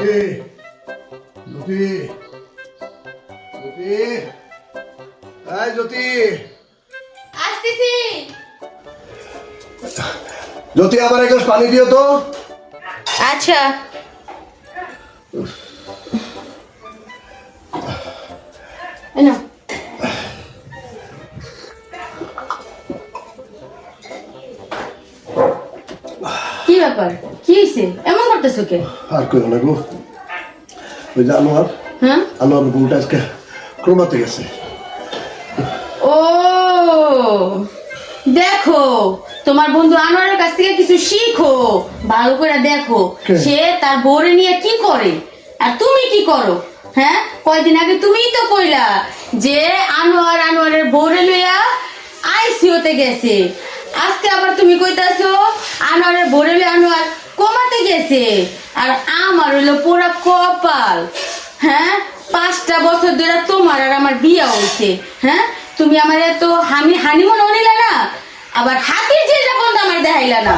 জ্যোতি জ্যোতি এই জ্যোতি আসতেছি। জ্যোতি আমার এক গ্লাস পানি দিও তো। আচ্ছা। এই নাও। কি ব্যাপার, কি হয়েছে, এমন করতেছো কে? আর কইও না গো, ওই যে আনোয়ার, হ্যাঁ, আনোয়ার বউটা আজকে ক্রোমাতে গেছে। ও দেখো, তোমার বন্ধু আনোয়ারের কাছ থেকে কিছু শিখো, ভালো করে দেখো সে তার বউরে নিয়ে কি করে আর তুমি কি করো। হ্যাঁ, কয়দিন আগে তুমিই তো কইলা যে আনোয়ারের বউরে লইয়া আইসিইউতে গেছে, আজকে আবার তুমি কইতাছো আনোয়ারের বউরে লইয়া আনোয়ার কমাতে গেছে। আর আমার হইলো পুরা কপাল। হ্যাঁ, 5টা বছর ধরে তোমার আর আমার বিয়া হয়েছে। হ্যাঁ, তুমি আমার এত হানিমুন নিলা না, আবার হাতির ঝিলটা পর্যন্ত আমার দেখাইলা না।